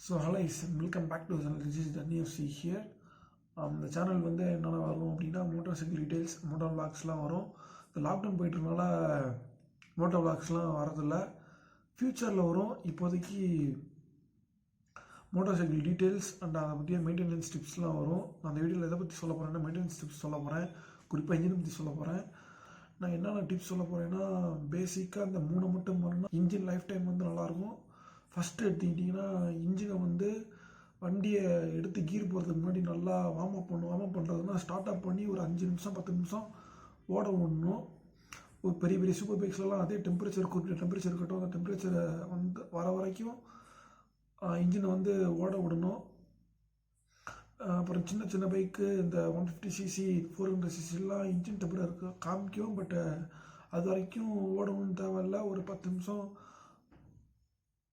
So hello guys, welcome back to the channel. This is the NFC here. இந்த channel வந்து என்னென்ன வரும் அப்படின்னா மோட்டார் சைக்கிள் டீட்டெயில்ஸ், மோட்டார் விளாக்ஸ்லாம் வரும். இந்த லாக்டவுன் போயிட்டுருனால மோட்டார் விளாக்ஸ்லாம் வரதில்லை. ஃப்யூச்சரில் வரும். இப்போதைக்கு மோட்டார் சைக்கிள் டீட்டெயில்ஸ் அண்ட் அதை பற்றிய மெயின்டெனன்ஸ் டிப்ஸ்லாம் வரும். நான் அந்த வீடியோவில் எதை பற்றி சொல்ல போகிறேன்னா மெயின்டெனன்ஸ் டிப்ஸ் சொல்ல போகிறேன். குறிப்பாக இன்ஜினை பற்றி சொல்ல போகிறேன். நான் என்னென்ன டிப்ஸ் சொல்ல போகிறேன்னா பேசிக்காக இந்த 3 மட்டும் பண்ணால் இன்ஜின் லைஃப் டைம் வந்து நல்லாயிருக்கும். ஃபஸ்ட்டு எடுத்துக்கிட்டிங்கன்னா இன்ஜினை வந்து வண்டியை எடுத்து கீர் போகிறதுக்கு முன்னாடி நல்லா வார்ம் அப் பண்ணுறதுனா ஸ்டார்ட் அப் பண்ணி ஒரு 5 நிமிஷம் 10 நிமிஷம் ஓட விடணும். ஒரு பெரிய பெரிய சூப்பர் பைக்ஸ்லாம் அதே குறிப்பிட்ட டெம்பரேச்சர் இருக்கட்டும், அந்த டெம்பரேச்சரை வந்து வர வரைக்கும் இன்ஜினை வந்து ஓட விடணும். அப்புறம் சின்ன சின்ன பைக்கு இந்த 150cc 400cc இன்ஜின் டெம்பரேச்சர் காமிக்கும். பட் அது வரைக்கும் ஓடணும்னு தேவையில்லை. ஒரு 10 நிமிஷம்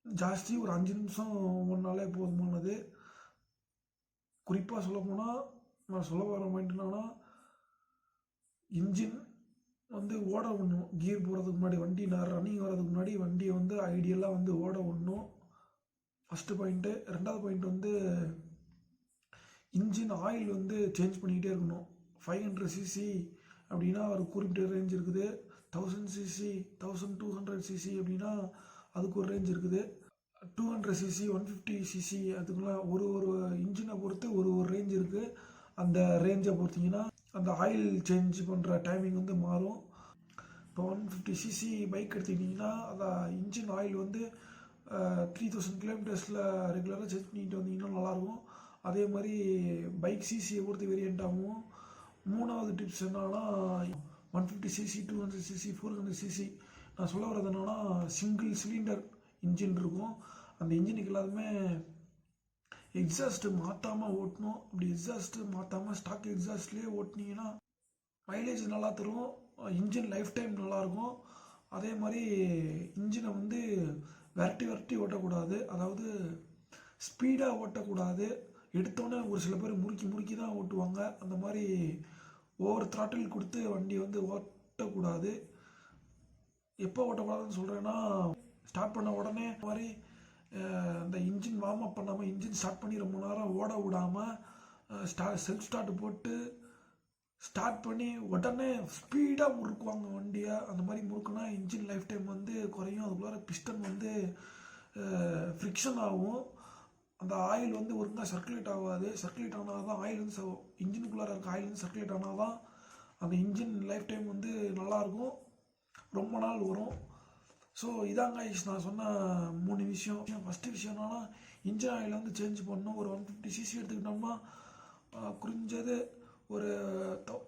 ஜாஸ்தி ஒரு 5 நிமிஷம் ஒன்றாலே போதுமானது. குறிப்பாக சொல்லப்போனால் நான் சொல்ல வர பாயிண்ட் என்னன்னா, இன்ஜின் வந்து ஓட விடணும். கீர் போகிறதுக்கு முன்னாடி வண்டி ரன்னிங் வர்றதுக்கு முன்னாடி வண்டியை வந்து ஐடியலாக வந்து ஓட விடணும். First point. ரெண்டாவது பாயிண்ட் வந்து இன்ஜின் ஆயில் வந்து சேஞ்ச் பண்ணிக்கிட்டே இருக்கணும். 500cc அப்படின்னா ஒரு குறிப்பிட்ட ரேஞ்ச் இருக்குது. 1000cc 1200cc அப்படின்னா அதுக்கு ஒரு ரேஞ்ச் இருக்குது. 200cc 150cc அதுக்கெல்லாம் ஒரு இன்ஜினை பொறுத்து ஒரு ரேஞ்ச் இருக்குது. அந்த ரேஞ்சை பொறுத்திங்கன்னா அந்த ஆயில் சேஞ்ச் பண்ணுற டைமிங் வந்து மாறும். இப்போ 150cc பைக் எடுத்துக்கிட்டிங்கன்னா அந்த இன்ஜின் ஆயில் வந்து 3000 கிலோமீட்டர்ஸில் ரெகுலராக சேஞ்ச் பண்ணிட்டு வந்தீங்கன்னா நல்லாயிருக்கும். அதே மாதிரி பைக் சிசியை பொறுத்து வேரியண்ட் ஆகும். மூணாவது டிப்ஸ் என்னன்னா 150cc 200cc 400cc நான் சொல்ல வர்றது என்னன்னா சிங்கிள் சிலிண்டர் இன்ஜின் இருக்கும். அந்த இன்ஜினுக்கு எல்லாருமே எக்ஸாஸ்ட்டு மாற்றாமல் ஓட்டணும். அப்படி எக்ஸாஸ்ட்டு மாற்றாமல் ஸ்டாக் எக்ஸாஸ்ட்லேயே ஓட்டினீங்கன்னா மைலேஜ் நல்லா தரும். இன்ஜின் லைஃப் டைம் நல்லாயிருக்கும். அதே மாதிரி இன்ஜினை வந்து விரட்டி ஓட்டக்கூடாது. அதாவது ஸ்பீடாக ஓட்டக்கூடாது. எடுத்தோன்னே ஒரு சில பேர் முறுக்கி தான் ஓட்டுவாங்க. அந்த மாதிரி ஓவர் த்ராட்டில் கொடுத்து வண்டியை வந்து ஓட்டக்கூடாது. எப்போ ஓட்டக்கூடாதுன்னு சொல்கிறேன்னா, ஸ்டார்ட் பண்ண உடனே மாதிரி இந்த இன்ஜின் வார்ம் அப் பண்ணாமல் இன்ஜின் ஸ்டார்ட் பண்ணி ரொம்ப நேரம் ஓட விடாமல் செல்ஃப் ஸ்டார்ட் போட்டு ஸ்டார்ட் பண்ணி உடனே ஸ்பீடாக முறுக்குவாங்க வண்டியை. அந்த மாதிரி முறுக்குனா இன்ஜின் லைஃப் டைம் வந்து குறையும். அதுக்குள்ளார பிஸ்டன் வந்து ஃப்ரிக்ஷன் ஆகும். அந்த ஆயில் வந்து ஒழுங்காக சர்க்குலேட் ஆகாது. சர்க்குலேட் ஆனால் தான் ஆயில் வந்து இன்ஜினுக்குள்ளார இருக்க ஆயில் வந்து சர்க்குலேட் ஆனால் தான் அந்த இன்ஜின் லைஃப் டைம் வந்து நல்லாயிருக்கும், ரொம்ப நாள் வரும். ஸோ இதாங்க நான் சொன்ன 3 விஷயம். ஃபஸ்ட்டு விஷயம் என்னன்னா இன்ஜின் ஆயில் வந்து சேஞ்ச் பண்ணணும். ஒரு 150cc எடுத்துக்கிட்டோம்னா குறைஞ்சது ஒரு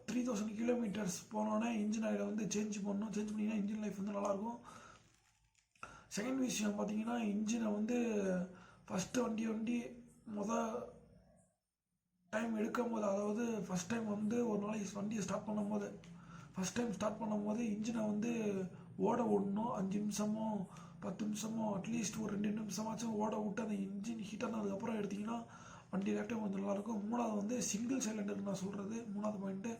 3000 கிலோமீட்டர்ஸ் போனோன்னே இன்ஜின் ஆயிலை வந்து சேஞ்ச் பண்ணணும். சேஞ்ச் பண்ணிங்கன்னா இன்ஜின் லைஃப் வந்து நல்லாயிருக்கும். செகண்ட் விஷயம் பார்த்தீங்கன்னா இன்ஜினை வந்து ஃபஸ்ட்டு வண்டி டைம் எடுக்கும் போது, அதாவது ஃபஸ்ட் டைம் வந்து ஒரு நாளைக்கு வண்டியை ஃபஸ்ட் டைம் ஸ்டார்ட் பண்ணும்போது இன்ஜினை வந்து ஓட விடணும். 5 நிமிஷமோ 10 நிமிஷமோ அட்லீஸ்ட் ஒரு 2 நிமிஷமாச்சும் ஓட விட்டு அந்த இன்ஜின் ஹீட் ஆனதுக்கப்புறம் எடுத்திங்கன்னா வண்டி லேப்டாப் கொஞ்சம் நல்லாயிருக்கும். மூணாவது வந்து சிங்கிள் சிலிண்டருக்கு நான் சொல்கிறது. மூணாவது பாயிண்ட்டு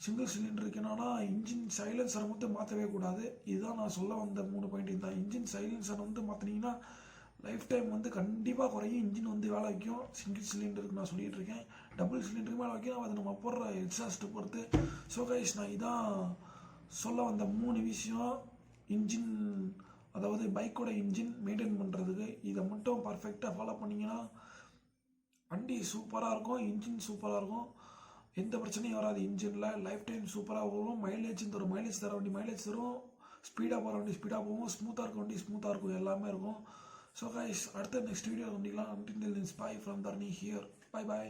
சிங்கிள் சிலிண்டருக்கு என்னன்னா இன்ஜின் சைலன்சரை வந்து மாற்றவே கூடாது. இதுதான் நான் சொல்ல வந்த 3 பாயிண்ட் தான். இன்ஜின் சைலன்சரை வந்து மாற்றினீங்கன்னா லைஃப் டைம் வந்து கண்டிப்பாக குறையும். இன்ஜின் வந்து வேலை வைக்கும். சிங்கிள் சிலிண்டருக்கு நான் சொல்லிகிட்டு இருக்கேன். டபுள் சிலிண்டருக்கு மேலே வைக்கும். அது நம்ம போடுற எக்ஸாஸ்ட்டு பொறுத்து. ஸோ கைஸ், நான் இதான் சொல்ல வந்த 3 விஷயம். இன்ஜின், அதாவது பைக்கோட இன்ஜின் மெயின்டைன் பண்ணுறதுக்கு இதை மட்டும் பர்ஃபெக்டாக ஃபாலோ பண்ணிங்கன்னா வண்டி சூப்பராக இருக்கும். இன்ஜின் சூப்பராக இருக்கும். எந்த பிரச்சனையும் வராது. இன்ஜினில் லைஃப் டைம் சூப்பராக வரும். மைலேஜ் தர வண்டி மைலேஜ் தரும். ஸ்பீடாக போகிற வண்டி ஸ்பீடாக போகும். ஸ்மூத்தாக இருக்க வண்டி ஸ்மூத்தாக இருக்கும். எல்லாமே இருக்கும். So guys, அடுத்த நெக்ஸ்ட் வீடியோ சந்திக்கலாம். Until then, bye from Dharni here. Bye bye.